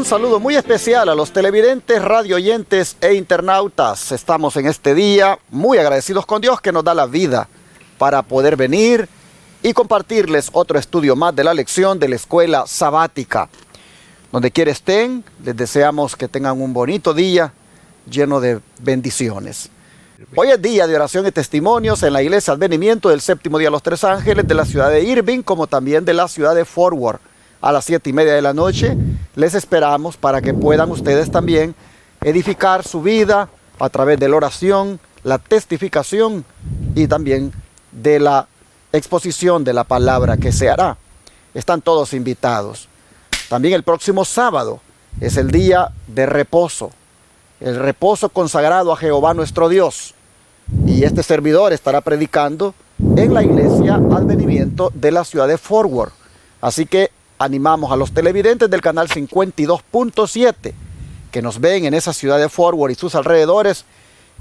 saludo muy especial a los televidentes, radioyentes e internautas. Estamos en este día muy agradecidos con Dios que nos da la vida para poder venir y compartirles otro estudio más de la lección de la escuela sabática. Donde quiera estén, les deseamos que tengan un bonito día lleno de bendiciones. Hoy es día de oración y testimonios en la Iglesia Advenimiento del Séptimo Día de los Tres Ángeles de la ciudad de Irving, como también de la ciudad de Fort Worth. A las 7:30 de la noche les esperamos para que puedan ustedes también edificar su vida a través de la oración, la testificación y también de la exposición de la palabra que se hará. Están todos invitados. También el próximo sábado es el día de reposo, el reposo consagrado a Jehová nuestro Dios. Y este servidor estará predicando en la Iglesia Advenimiento de la ciudad de Fort Worth. Así que animamos a los televidentes del canal 52.7 que nos ven en esa ciudad de Fort Worth y sus alrededores,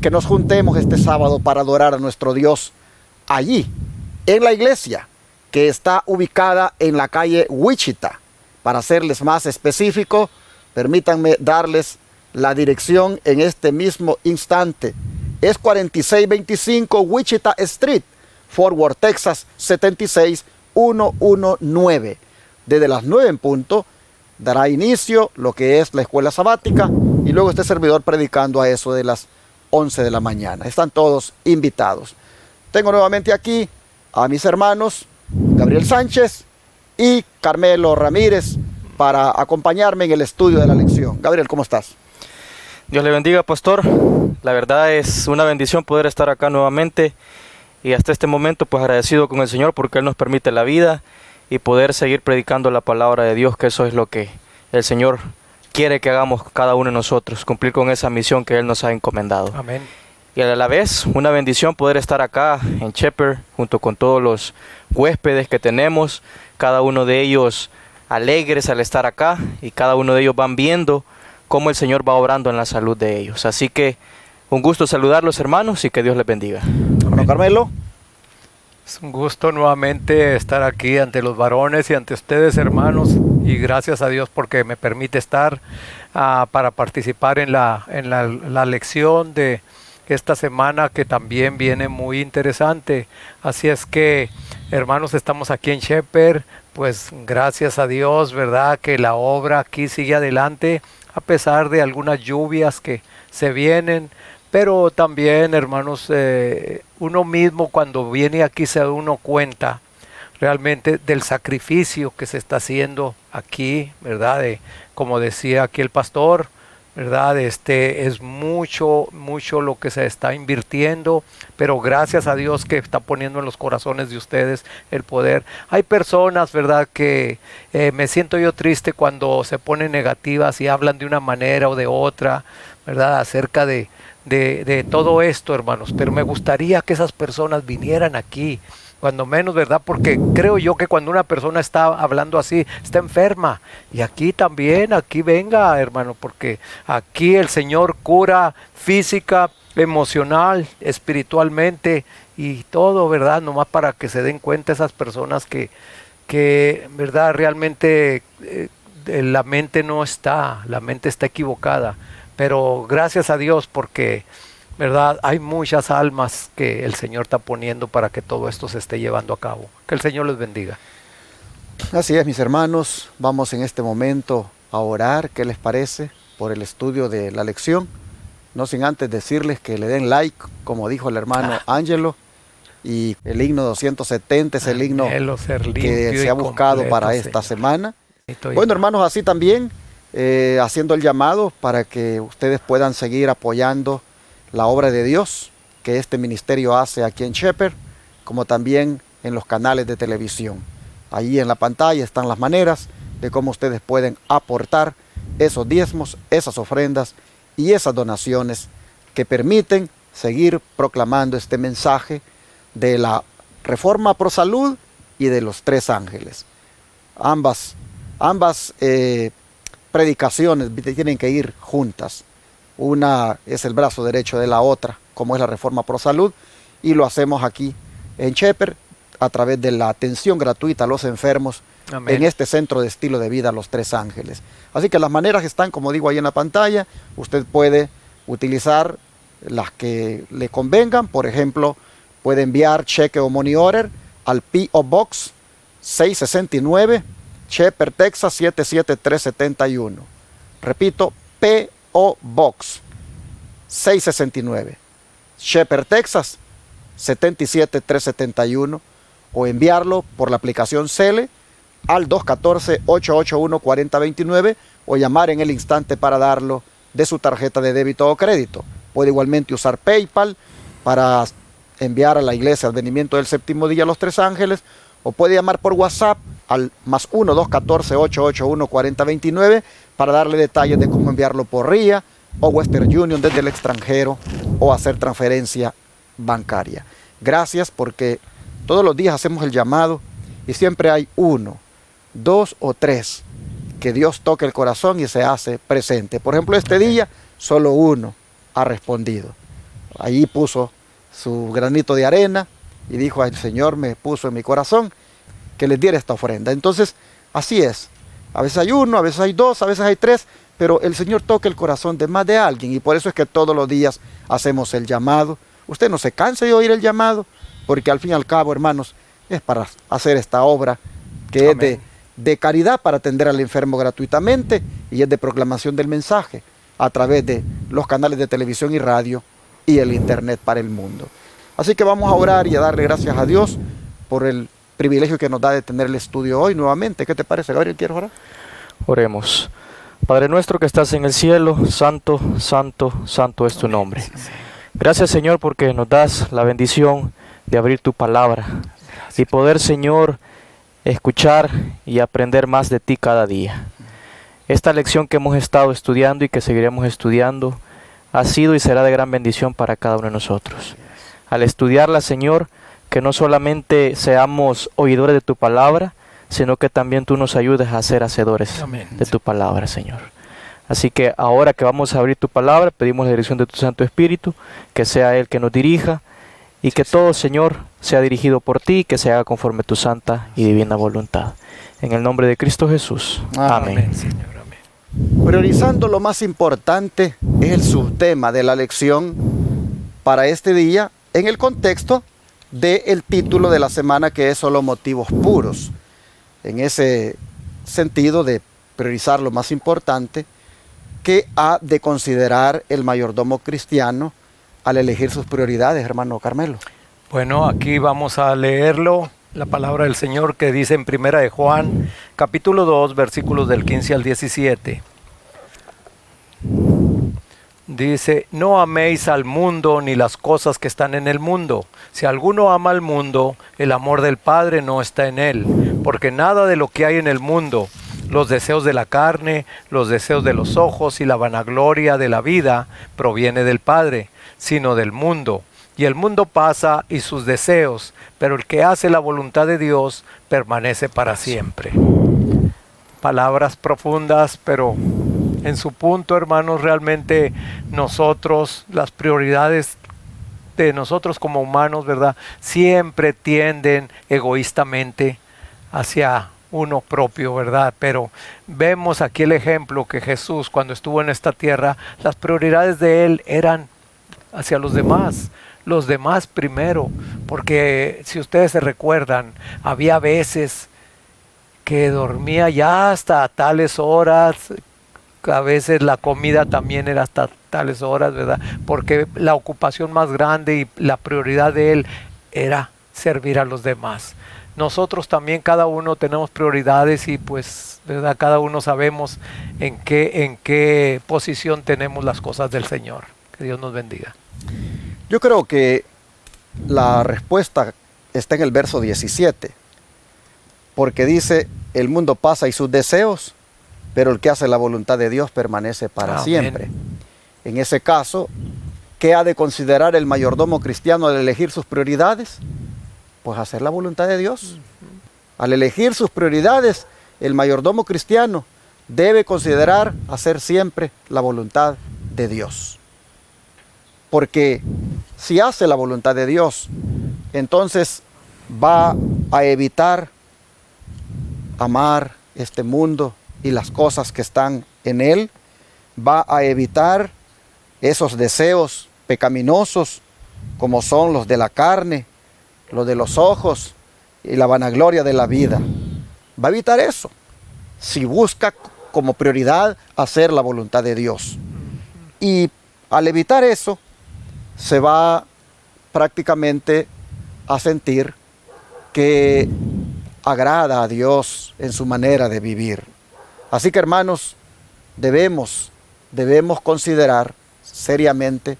que nos juntemos este sábado para adorar a nuestro Dios allí, en la iglesia, que está ubicada en la calle Wichita. Para serles más específico, permítanme darles la dirección en este mismo instante. Es 4625 Wichita Street, Fort Worth, Texas, 76119. Desde las 9 en punto dará inicio lo que es la escuela sabática y luego este servidor predicando a eso de las 11 de la mañana. Están todos invitados. Tengo nuevamente aquí a mis hermanos Gabriel Sánchez y Carmelo Ramírez para acompañarme en el estudio de la lección. Gabriel, ¿cómo estás? Dios le bendiga, pastor. La verdad es una bendición poder estar acá nuevamente y hasta este momento pues agradecido con el Señor porque Él nos permite la vida y poder seguir predicando la palabra de Dios, que eso es lo que el Señor quiere que hagamos cada uno de nosotros, cumplir con esa misión que Él nos ha encomendado. Amén. Y a la vez, una bendición poder estar acá en Shepherd, junto con todos los huéspedes que tenemos, cada uno de ellos alegres al estar acá, y cada uno de ellos van viendo cómo el Señor va obrando en la salud de ellos. Así que, un gusto saludarlos, hermanos, y que Dios les bendiga. Hermano Carmelo. Es un gusto nuevamente estar aquí ante los varones y ante ustedes, hermanos, y gracias a Dios porque me permite estar para participar en la lección de esta semana, que también viene muy interesante. Así es que, hermanos, estamos aquí en Shepherd, pues gracias a Dios, ¿verdad?, que la obra aquí sigue adelante a pesar de algunas lluvias que se vienen. Pero también, hermanos, uno mismo cuando viene aquí se da uno cuenta realmente del sacrificio que se está haciendo aquí, ¿verdad? Como decía aquí el pastor, ¿verdad? Es mucho lo que se está invirtiendo, pero gracias a Dios que está poniendo en los corazones de ustedes el poder. Hay personas, ¿verdad?, que me siento yo triste cuando se ponen negativas y hablan de una manera o de otra, ¿verdad?, acerca de todo esto, hermanos, pero me gustaría que esas personas vinieran aquí, cuando menos, ¿verdad? Porque creo yo que cuando una persona está hablando así, está enferma. Y aquí también, aquí venga, hermano, porque aquí el Señor cura física, emocional, espiritualmente y todo, ¿verdad? Nomás para que se den cuenta esas personas que ¿verdad? Realmente la mente no está, la mente está equivocada. Pero gracias a Dios porque, ¿verdad?, hay muchas almas que el Señor está poniendo para que todo esto se esté llevando a cabo. Que el Señor les bendiga. Así es, mis hermanos. Vamos en este momento a orar. ¿Qué les parece por el estudio de la lección? No sin antes decirles que le den like, como dijo el hermano Ángelo. Y el himno 270 es el himno que se ha buscado para esta semana. Bueno, hermanos, así también haciendo el llamado para que ustedes puedan seguir apoyando la obra de Dios que este ministerio hace aquí en Shepherd, como también en los canales de televisión. Ahí en la pantalla están las maneras de cómo ustedes pueden aportar esos diezmos, esas ofrendas y esas donaciones que permiten seguir proclamando este mensaje de la Reforma Pro Salud y de los Tres Ángeles. Ambas predicaciones tienen que ir juntas. Una es el brazo derecho de la otra, como es la Reforma Pro Salud, y lo hacemos aquí en Shepherd, a través de la atención gratuita a los enfermos. Amén. En este centro de estilo de vida Los Tres Ángeles. Así que las maneras están, como digo, ahí en la pantalla. Usted puede utilizar las que le convengan. Por ejemplo, puede enviar cheque o money order al P.O. Box 669, Shepherd, Texas 77371. Repito, P.O. Box 669, Shepherd, Texas 77371, o enviarlo por la aplicación Cele al 214-881-4029, o llamar en el instante para darlo de su tarjeta de débito o crédito. Puede igualmente usar PayPal para enviar a la Iglesia Advenimiento del Séptimo Día Los Tres Ángeles, o puede llamar por WhatsApp al más 1-214-881-4029 para darle detalles de cómo enviarlo por RIA o Western Union desde el extranjero, o hacer transferencia bancaria. Gracias, porque todos los días hacemos el llamado y siempre hay 1, 2 o 3 que Dios toque el corazón y se hace presente. Por ejemplo, este día solo 1 ha respondido. Allí puso su granito de arena y dijo: el Señor me puso en mi corazón que les diera esta ofrenda. Entonces, así es. A veces hay 1, a veces hay 2, a veces hay 3, pero el Señor toca el corazón de más de alguien, y por eso es que todos los días hacemos el llamado. Usted no se canse de oír el llamado, porque al fin y al cabo, hermanos, es para hacer esta obra que Amén. es de caridad, para atender al enfermo gratuitamente, y es de proclamación del mensaje a través de los canales de televisión y radio y el internet para el mundo. Así que vamos a orar y a darle gracias a Dios por el privilegio que nos da de tener el estudio hoy nuevamente. ¿Qué te parece, Gabriel? ¿Quieres orar? Oremos. Padre nuestro que estás en el cielo, santo, santo, santo es tu nombre. Gracias, Señor, porque nos das la bendición de abrir tu palabra y poder, Señor, escuchar y aprender más de ti cada día. Esta lección que hemos estado estudiando y que seguiremos estudiando ha sido y será de gran bendición para cada uno de nosotros. Al estudiarla, Señor, que no solamente seamos oidores de tu palabra, sino que también tú nos ayudes a ser hacedores Amén. de tu palabra, Señor. Así que ahora que vamos a abrir tu palabra, pedimos la dirección de tu Santo Espíritu, que sea Él que nos dirija, y que todo, Señor, sea dirigido por ti, y que se haga conforme tu santa y divina voluntad. En el nombre de Cristo Jesús. Amén. Amén, Señor, amén. Priorizando lo más importante es el subtema de la lección para este día, en el contexto del título de la semana, que es solo motivos puros. En ese sentido de priorizar lo más importante, ¿qué ha de considerar el mayordomo cristiano al elegir sus prioridades, hermano Carmelo? Bueno, aquí vamos a leerlo, la palabra del Señor, que dice en Primera de Juan, capítulo 2, versículos del 15 al 17. Dice: no améis al mundo ni las cosas que están en el mundo. Si alguno ama al mundo, el amor del Padre no está en él. Porque nada de lo que hay en el mundo, los deseos de la carne, los deseos de los ojos y la vanagloria de la vida, proviene del Padre, sino del mundo. Y el mundo pasa y sus deseos, pero el que hace la voluntad de Dios permanece para siempre. Palabras profundas, pero en su punto, hermanos, realmente nosotros, las prioridades de nosotros como humanos, ¿verdad?, siempre tienden egoístamente hacia uno propio, ¿verdad? Pero vemos aquí el ejemplo que Jesús, cuando estuvo en esta tierra, las prioridades de Él eran hacia los demás primero, porque si ustedes se recuerdan, había veces que dormía ya hasta tales horas, a veces la comida también era hasta tales horas, ¿verdad? Porque la ocupación más grande y la prioridad de Él era servir a los demás. Nosotros también, cada uno tenemos prioridades y pues, ¿verdad?, cada uno sabemos en qué posición tenemos las cosas del Señor. Que Dios nos bendiga. Yo creo que la respuesta está en el verso 17, porque dice: el mundo pasa y sus deseos, pero el que hace la voluntad de Dios permanece para Amén. siempre. En ese caso, ¿qué ha de considerar el mayordomo cristiano al elegir sus prioridades? Pues hacer la voluntad de Dios. Al elegir sus prioridades, el mayordomo cristiano debe considerar hacer siempre la voluntad de Dios. Porque si hace la voluntad de Dios, entonces va a evitar amar este mundo y las cosas que están en él, va a evitar esos deseos pecaminosos como son los de la carne, los de los ojos y la vanagloria de la vida. Va a evitar eso si busca como prioridad hacer la voluntad de Dios. Y al evitar eso, se va prácticamente a sentir que agrada a Dios en su manera de vivir. Así que, hermanos, debemos considerar seriamente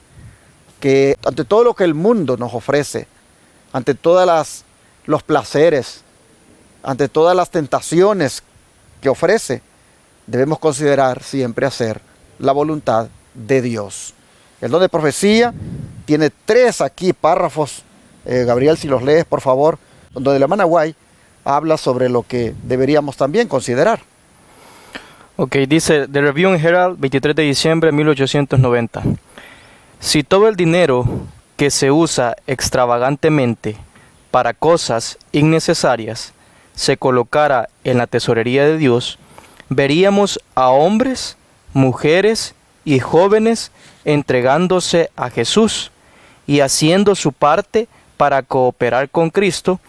que ante todo lo que el mundo nos ofrece, ante todos los placeres, ante todas las tentaciones que ofrece, debemos considerar siempre hacer la voluntad de Dios. El don de profecía tiene 3 aquí párrafos, Gabriel, si los lees por favor, donde la hermana White habla sobre lo que deberíamos también considerar. Ok, dice The Review and Herald, 23 de diciembre de 1890. Si todo el dinero que se usa extravagantemente para cosas innecesarias se colocara en la tesorería de Dios, veríamos a hombres, mujeres y jóvenes entregándose a Jesús y haciendo su parte para cooperar con Cristo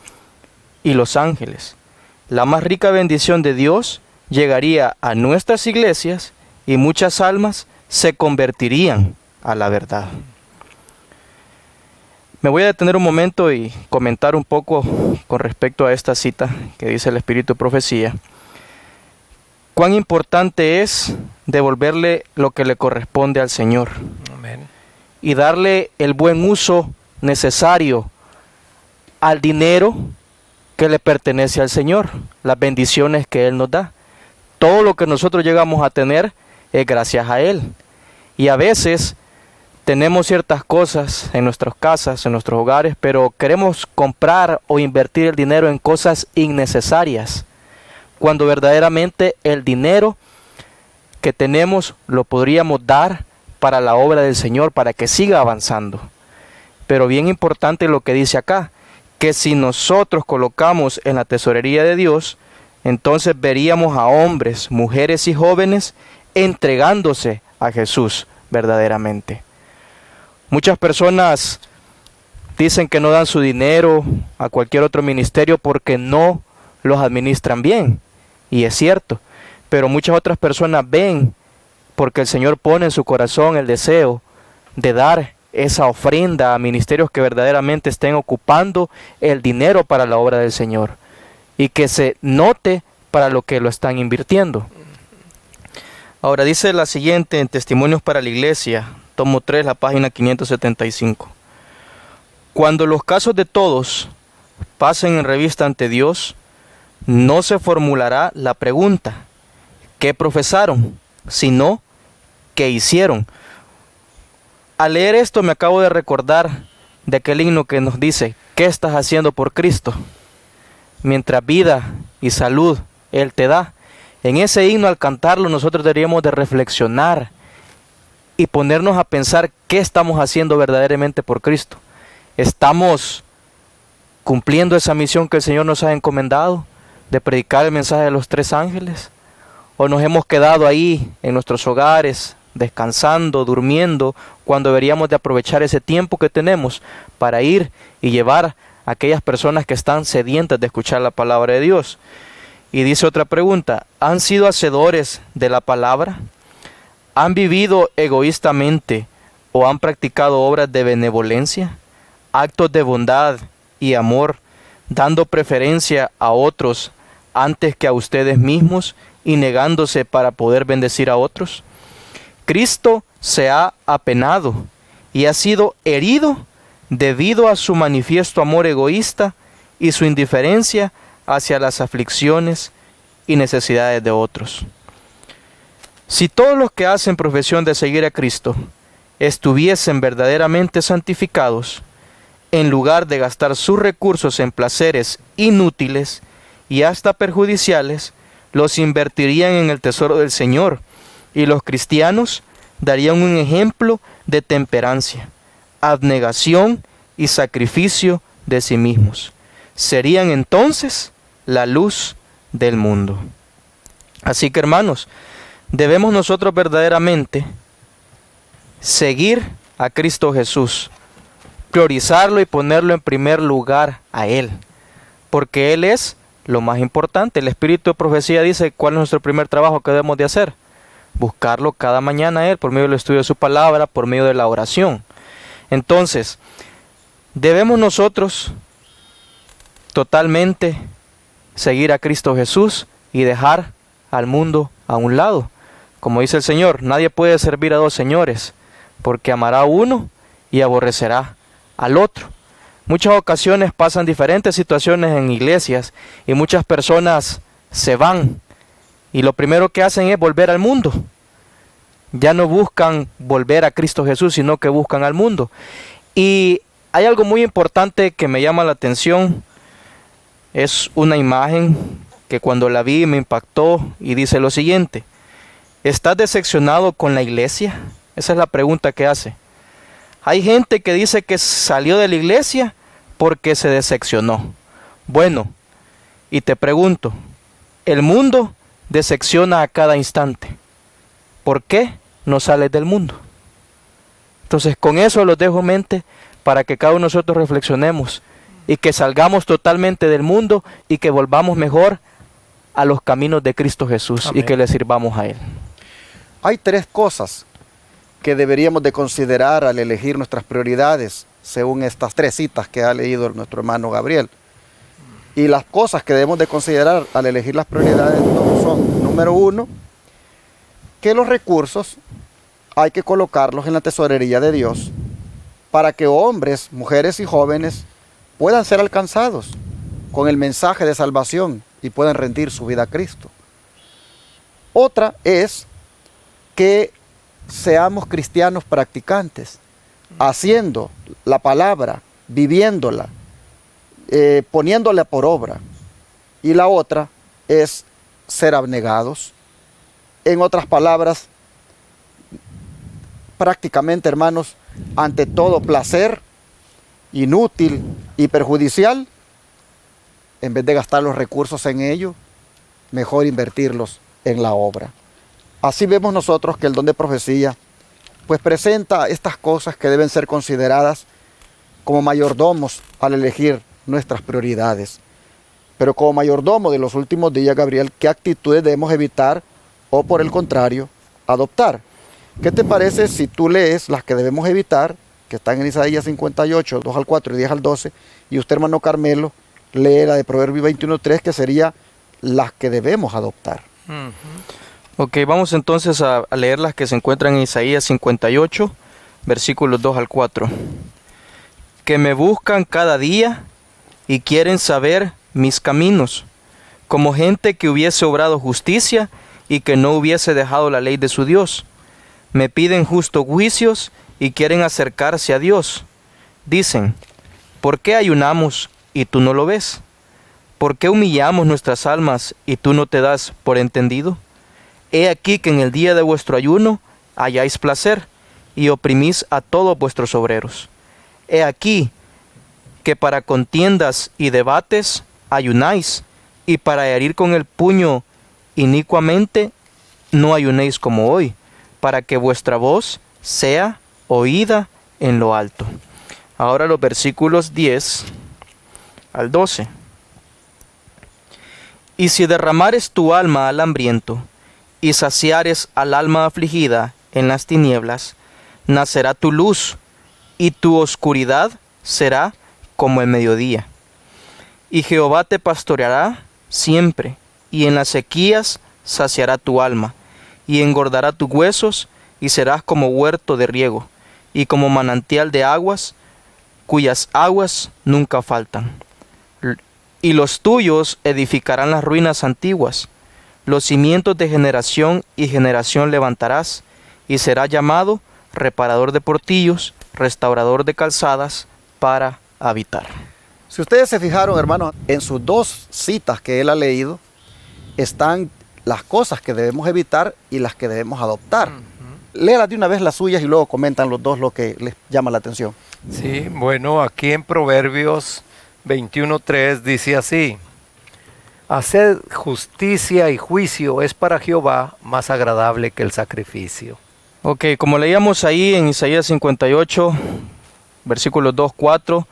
y los ángeles. La más rica bendición de Dios llegaría a nuestras iglesias y muchas almas se convertirían a la verdad. Me voy a detener un momento y comentar un poco con respecto a esta cita que dice el Espíritu de Profecía. Cuán importante es devolverle lo que le corresponde al Señor. Amén. Y darle el buen uso necesario al dinero que le pertenece al Señor, las bendiciones que Él nos da. Todo lo que nosotros llegamos a tener es gracias a Él. Y a veces tenemos ciertas cosas en nuestras casas, en nuestros hogares, pero queremos comprar o invertir el dinero en cosas innecesarias, cuando verdaderamente el dinero que tenemos lo podríamos dar para la obra del Señor, para que siga avanzando. Pero bien importante lo que dice acá, que si nosotros colocamos en la tesorería de Dios, entonces veríamos a hombres, mujeres y jóvenes entregándose a Jesús verdaderamente. Muchas personas dicen que no dan su dinero a cualquier otro ministerio porque no los administran bien, y es cierto, pero muchas otras personas ven, porque el Señor pone en su corazón el deseo de dar esa ofrenda a ministerios que verdaderamente estén ocupando el dinero para la obra del Señor y que se note para lo que lo están invirtiendo. Ahora dice la siguiente en Testimonios para la Iglesia, tomo 3, la página 575. Cuando los casos de todos pasen en revista ante Dios, no se formulará la pregunta, ¿qué profesaron?, sino, ¿qué hicieron? Al leer esto me acabo de recordar de aquel himno que nos dice, ¿qué estás haciendo por Cristo? Mientras vida y salud Él te da. En ese himno, al cantarlo, nosotros deberíamos de reflexionar y ponernos a pensar qué estamos haciendo verdaderamente por Cristo. ¿Estamos cumpliendo esa misión que el Señor nos ha encomendado de predicar el mensaje de los 3 ángeles? ¿O nos hemos quedado ahí en nuestros hogares, descansando, durmiendo, cuando deberíamos de aprovechar ese tiempo que tenemos para ir y llevar a aquellas personas que están sedientas de escuchar la palabra de Dios? Y dice otra pregunta, ¿han sido hacedores de la palabra? ¿Han vivido egoístamente o han practicado obras de benevolencia, actos de bondad y amor, dando preferencia a otros antes que a ustedes mismos y negándose para poder bendecir a otros? Cristo se ha apenado y ha sido herido debido a su manifiesto amor egoísta y su indiferencia hacia las aflicciones y necesidades de otros. Si todos los que hacen profesión de seguir a Cristo estuviesen verdaderamente santificados, en lugar de gastar sus recursos en placeres inútiles y hasta perjudiciales, los invertirían en el tesoro del Señor, y los cristianos darían un ejemplo de temperancia, abnegación y sacrificio de sí mismos. serían entonces la luz del mundo. Así que, hermanos, debemos nosotros verdaderamente seguir a Cristo Jesús, priorizarlo y ponerlo en primer lugar a Él, porque Él es lo más importante. El Espíritu de Profecía dice cuál es nuestro primer trabajo que debemos de hacer: buscarlo cada mañana a Él, por medio del estudio de su palabra, por medio de la oración. Entonces, debemos nosotros totalmente seguir a Cristo Jesús y dejar al mundo a un lado. Como dice el Señor, nadie puede servir a dos señores, porque amará a uno y aborrecerá al otro. Muchas ocasiones pasan diferentes situaciones en iglesias y muchas personas se van y lo primero que hacen es volver al mundo. Ya no buscan volver a Cristo Jesús, sino que buscan al mundo. Y hay algo muy importante que me llama la atención. Es una imagen que cuando la vi me impactó y dice lo siguiente: ¿estás decepcionado con la iglesia? Esa es la pregunta que hace. Hay gente que dice que salió de la iglesia porque se decepcionó. Bueno, y te pregunto, el mundo decepciona a cada instante. ¿Por qué no sales del mundo? Entonces, con eso los dejo en mente para que cada uno de nosotros reflexionemos y que salgamos totalmente del mundo y que volvamos mejor a los caminos de Cristo Jesús. Amén. Y que le sirvamos a Él. Hay tres cosas que deberíamos de considerar al elegir nuestras prioridades, según estas tres citas que ha leído nuestro hermano Gabriel. Y las cosas que debemos de considerar al elegir las prioridades son: número uno, que los recursos hay que colocarlos en la tesorería de Dios para que hombres, mujeres y jóvenes puedan ser alcanzados con el mensaje de salvación y puedan rendir su vida a Cristo. Otra es que seamos cristianos practicantes, haciendo la palabra, viviéndola, poniéndola por obra. Y la otra es ser abnegados. En otras palabras, prácticamente, hermanos, ante todo placer inútil y perjudicial, en vez de gastar los recursos en ello, mejor invertirlos en la obra. Así vemos nosotros que el don de profecía pues presenta estas cosas que deben ser consideradas como mayordomos al elegir nuestras prioridades. Pero como mayordomo de los últimos días, Gabriel, ¿qué actitudes debemos evitar o por el contrario adoptar? ¿Qué te parece si tú lees las que debemos evitar, que están en Isaías 58, 2 al 4 y 10 al 12, y usted, hermano Carmelo, lee la de Proverbios 21, 3, que sería las que debemos adoptar? Ok, vamos entonces a leer las que se encuentran en Isaías 58, versículos 2 al 4. Que me buscan cada día y quieren saber mis caminos, como gente que hubiese obrado justicia y que no hubiese dejado la ley de su Dios. Me piden justos juicios y quieren acercarse a Dios. Dicen: ¿por qué ayunamos y tú no lo ves? ¿Por qué humillamos nuestras almas y tú no te das por entendido? He aquí que en el día de vuestro ayuno halláis placer y oprimís a todos vuestros obreros. He aquí que para contiendas y debates ayunáis, y para herir con el puño inicuamente no ayunéis como hoy, para que vuestra voz sea oída en lo alto. Ahora los versículos 10 al 12. Y si derramares tu alma al hambriento, y saciares al alma afligida en las tinieblas, nacerá tu luz, y tu oscuridad será como el mediodía. Y Jehová te pastoreará siempre, y en las sequías saciará tu alma, y engordará tus huesos, y serás como huerto de riego, y como manantial de aguas, cuyas aguas nunca faltan. Y los tuyos edificarán las ruinas antiguas, los cimientos de generación y generación levantarás, y será llamado reparador de portillos, restaurador de calzadas, para habitar. Si ustedes se fijaron, hermanos, en sus dos citas que él ha leído, están las cosas que debemos evitar y las que debemos adoptar. Léalas de una vez las suyas y luego comentan los dos lo que les llama la atención. Sí, bueno, aquí en Proverbios 21:3 dice así: haced justicia y juicio es para Jehová más agradable que el sacrificio. Ok, como leíamos ahí en Isaías 58, versículos 2, 4,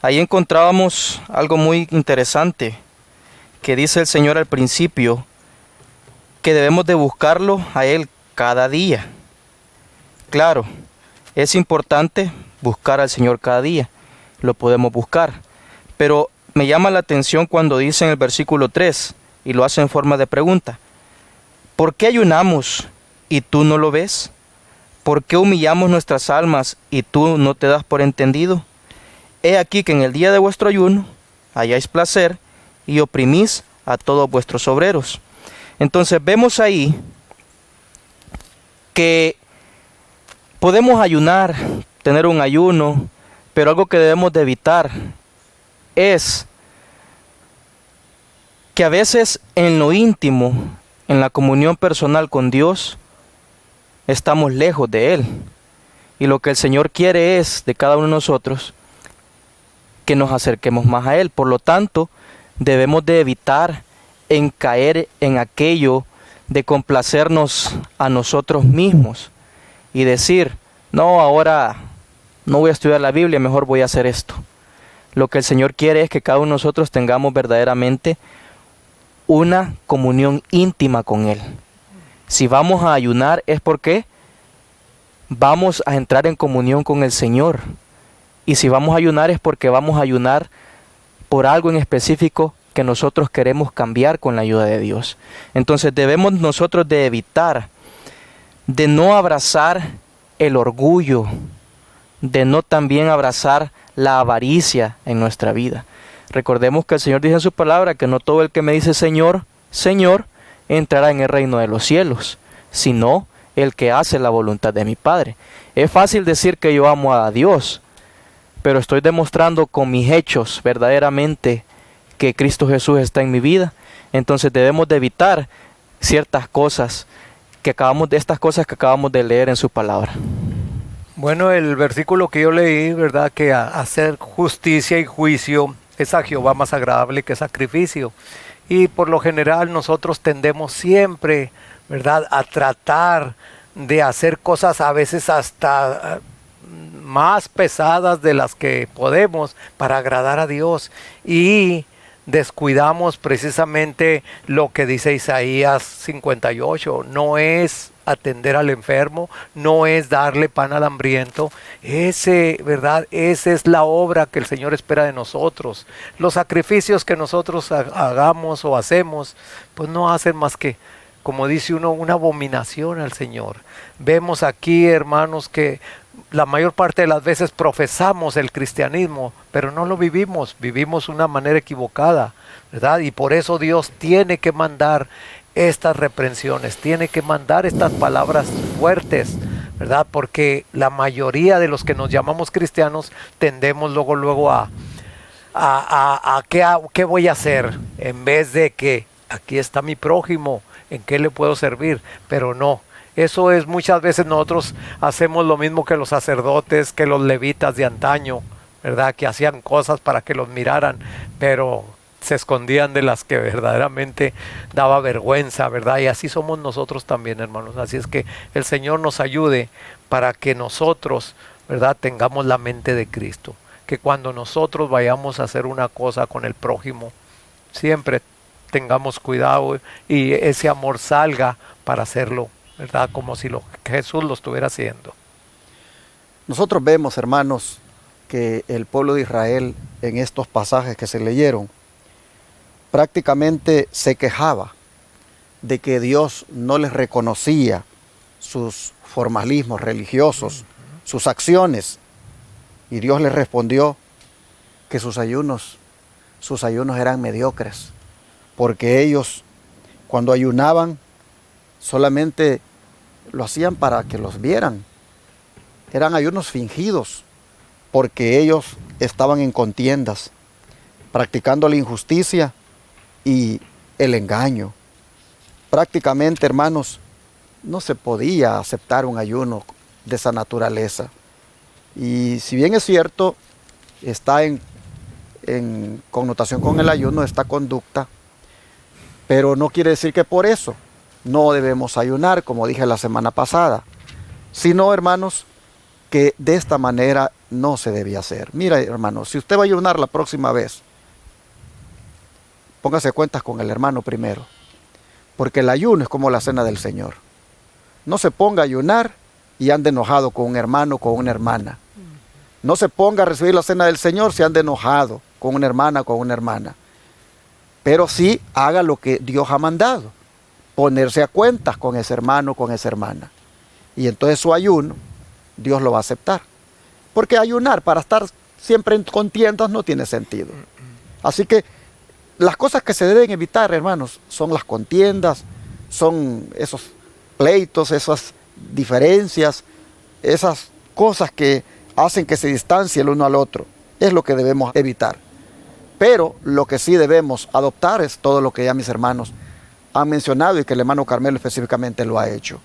ahí encontrábamos algo muy interesante que dice el Señor al principio, que debemos de buscarlo a Él cada día. Claro, es importante buscar al Señor cada día, lo podemos buscar, pero me llama la atención cuando dice en el versículo 3, y lo hace en forma de pregunta: ¿por qué ayunamos y tú no lo ves? ¿Por qué humillamos nuestras almas y tú no te das por entendido? He aquí que en el día de vuestro ayuno halláis placer y oprimís a todos vuestros obreros. Entonces vemos ahí que podemos ayunar, tener un ayuno, pero algo que debemos de evitar es que a veces en lo íntimo, en la comunión personal con Dios, estamos lejos de Él. Y lo que el Señor quiere es, de cada uno de nosotros, que nos acerquemos más a Él. Por lo tanto, debemos de evitar en caer en aquello de complacernos a nosotros mismos y decir: no, ahora no voy a estudiar la Biblia, mejor voy a hacer esto. Lo que el Señor quiere es que cada uno de nosotros tengamos verdaderamente una comunión íntima con Él. Si vamos a ayunar es porque vamos a entrar en comunión con el Señor. Y si vamos a ayunar es porque vamos a ayunar por algo en específico que nosotros queremos cambiar con la ayuda de Dios. Entonces debemos nosotros de evitar, de no abrazar el orgullo, de no también abrazar la avaricia en nuestra vida. Recordemos que el Señor dice en su palabra que no todo el que me dice Señor, Señor, entrará en el reino de los cielos, sino el que hace la voluntad de mi Padre. Es fácil decir que yo amo a Dios, pero estoy demostrando con mis hechos verdaderamente que Cristo Jesús está en mi vida. Entonces debemos de evitar ciertas cosas estas cosas que acabamos de leer en su palabra. Bueno, el versículo que yo leí, ¿verdad? Que hacer justicia y juicio es a Jehová más agradable que sacrificio. Y por lo general nosotros tendemos siempre, ¿verdad?, a tratar de hacer cosas a veces hasta más pesadas de las que podemos para agradar a Dios. Y descuidamos precisamente lo que dice Isaías 58. No es atender al enfermo, no es darle pan al hambriento. ¿Verdad? Esa es la obra que el Señor espera de nosotros. Los sacrificios que nosotros hagamos o hacemos, pues no hacen más que, como dice uno, una abominación al Señor. Vemos aquí, hermanos, que la mayor parte de las veces profesamos el cristianismo, pero no lo vivimos una manera equivocada, ¿verdad? Y por eso Dios tiene que mandar estas reprensiones, tiene que mandar estas palabras fuertes, ¿verdad? Porque la mayoría de los que nos llamamos cristianos tendemos luego a ¿qué voy a hacer? En vez de que aquí está mi prójimo, ¿en qué le puedo servir? Pero no. Eso es, muchas veces nosotros hacemos lo mismo que los sacerdotes, que los levitas de antaño, ¿verdad? Que hacían cosas para que los miraran, pero se escondían de las que verdaderamente daba vergüenza, ¿verdad? Y así somos nosotros también, hermanos. Así es que el Señor nos ayude para que nosotros, ¿verdad?, tengamos la mente de Cristo. Que cuando nosotros vayamos a hacer una cosa con el prójimo, siempre tengamos cuidado y ese amor salga para hacerlo, ¿verdad?, como si Jesús lo estuviera haciendo. Nosotros vemos, hermanos, que el pueblo de Israel en estos pasajes que se leyeron prácticamente se quejaba de que Dios no les reconocía sus formalismos religiosos, sus acciones, y Dios les respondió que sus ayunos eran mediocres, porque ellos cuando ayunaban solamente lo hacían para que los vieran. Eran ayunos fingidos, porque ellos estaban en contiendas, practicando la injusticia y el engaño. Prácticamente, hermanos, no se podía aceptar un ayuno de esa naturaleza. Y si bien es cierto, está en en connotación con el ayuno esta conducta, pero no quiere decir que por eso no debemos ayunar, como dije la semana pasada, sino, hermanos, que de esta manera no se debe hacer. Mira, hermanos, si usted va a ayunar la próxima vez, póngase cuentas con el hermano primero, porque el ayuno es como la cena del Señor. No se ponga a ayunar y ande enojado con un hermano o con una hermana. No se ponga a recibir la cena del Señor si anda enojado con una hermana o con una hermana. Pero sí haga lo que Dios ha mandado, ponerse a cuentas con ese hermano o con esa hermana. Y entonces su ayuno, Dios lo va a aceptar. Porque ayunar para estar siempre en contiendas no tiene sentido. Así que las cosas que se deben evitar, hermanos, son las contiendas, son esos pleitos, esas diferencias, esas cosas que hacen que se distancie el uno al otro. Es lo que debemos evitar. Pero lo que sí debemos adoptar es todo lo que ya mis hermanos han mencionado y que el hermano Carmelo específicamente lo ha hecho.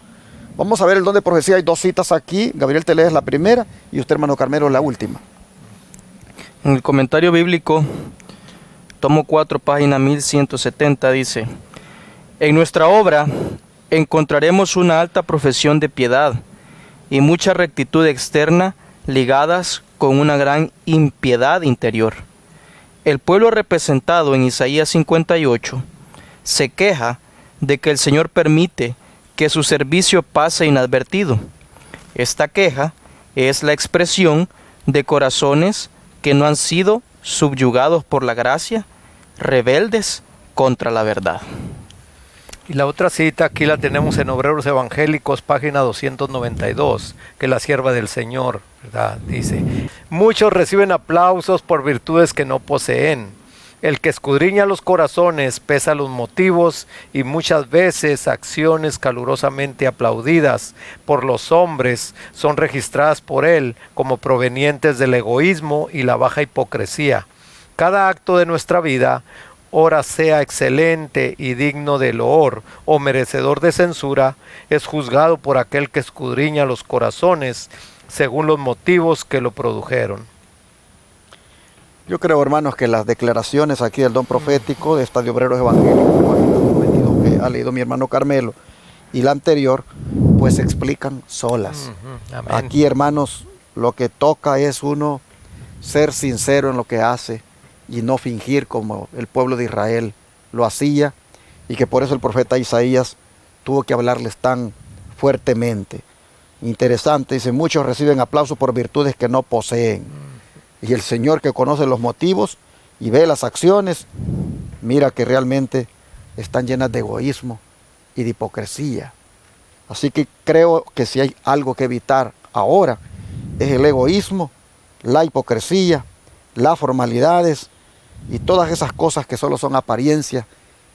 Vamos a ver el don de profecía. Hay dos citas aquí. Gabriel te lees la primera y usted, hermano Carmelo, la última. En el comentario bíblico, tomo 4, página 1170, dice: en nuestra obra encontraremos una alta profesión de piedad y mucha rectitud externa ligadas con una gran impiedad interior. El pueblo representado en Isaías 58 se queja de que el Señor permite que su servicio pase inadvertido. Esta queja es la expresión de corazones que no han sido subyugados por la gracia, rebeldes contra la verdad. Y la otra cita aquí la tenemos en Obreros Evangélicos, página 292, que la sierva del Señor, ¿verdad? Dice: muchos reciben aplausos por virtudes que no poseen. El que escudriña los corazones pesa los motivos y muchas veces acciones calurosamente aplaudidas por los hombres son registradas por él como provenientes del egoísmo y la baja hipocresía. Cada acto de nuestra vida, ora sea excelente y digno de loor o merecedor de censura, es juzgado por aquel que escudriña los corazones según los motivos que lo produjeron. Yo creo, hermanos, que las declaraciones aquí del don profético de esta de Obreros Evangélicos, página 22, que ha leído mi hermano Carmelo, y la anterior, pues se explican solas. Amén. Aquí, hermanos, lo que toca es uno ser sincero en lo que hace y no fingir como el pueblo de Israel lo hacía, y que por eso el profeta Isaías tuvo que hablarles tan fuertemente. Interesante, dice: muchos reciben aplausos por virtudes que no poseen. Y el Señor, que conoce los motivos y ve las acciones, mira que realmente están llenas de egoísmo y de hipocresía. Así que creo que si hay algo que evitar ahora es el egoísmo, la hipocresía, las formalidades y todas esas cosas que solo son apariencias,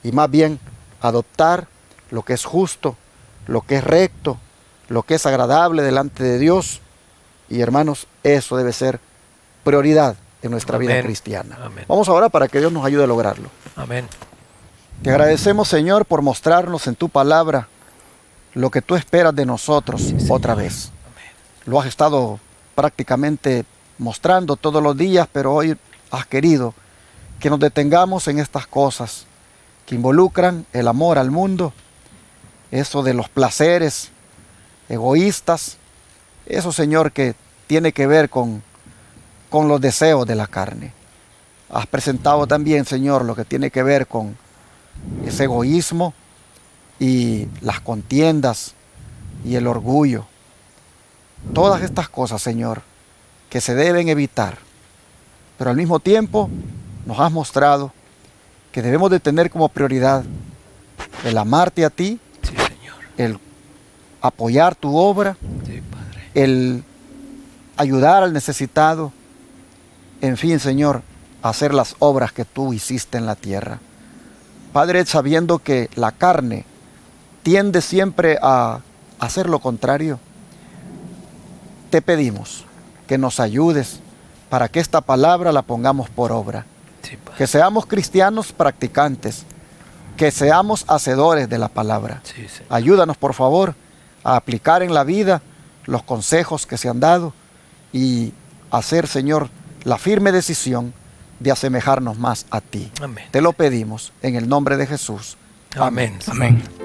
y más bien adoptar lo que es justo, lo que es recto, lo que es agradable delante de Dios. Y hermanos, eso debe ser prioridad en nuestra vida cristiana. Amén. Vamos ahora para que Dios nos ayude a lograrlo. Amén. Te agradecemos, Señor, por mostrarnos en tu palabra lo que tú esperas de nosotros otra vez. Amén. Lo has estado prácticamente mostrando todos los días, pero hoy has querido que nos detengamos en estas cosas que involucran el amor al mundo, eso de los placeres egoístas, eso, Señor, que tiene que ver con los deseos de la carne. Has presentado también, Señor, lo que tiene que ver con ese egoísmo y las contiendas y el orgullo. Todas estas cosas, Señor, que se deben evitar. Pero al mismo tiempo nos has mostrado que debemos de tener como prioridad el amarte a ti, Sí, Señor. el apoyar tu obra, Sí, Padre. el ayudar al necesitado. En fin, Señor, hacer las obras que tú hiciste en la tierra. Padre, sabiendo que la carne tiende siempre a hacer lo contrario, te pedimos que nos ayudes para que esta palabra la pongamos por obra. Sí, Padre. Que seamos cristianos practicantes, que seamos hacedores de la palabra. Sí, Señor. Ayúdanos, por favor, a aplicar en la vida los consejos que se han dado y hacer, Señor, la firme decisión de asemejarnos más a ti. Amén. Te lo pedimos en el nombre de Jesús. Amén. Amén.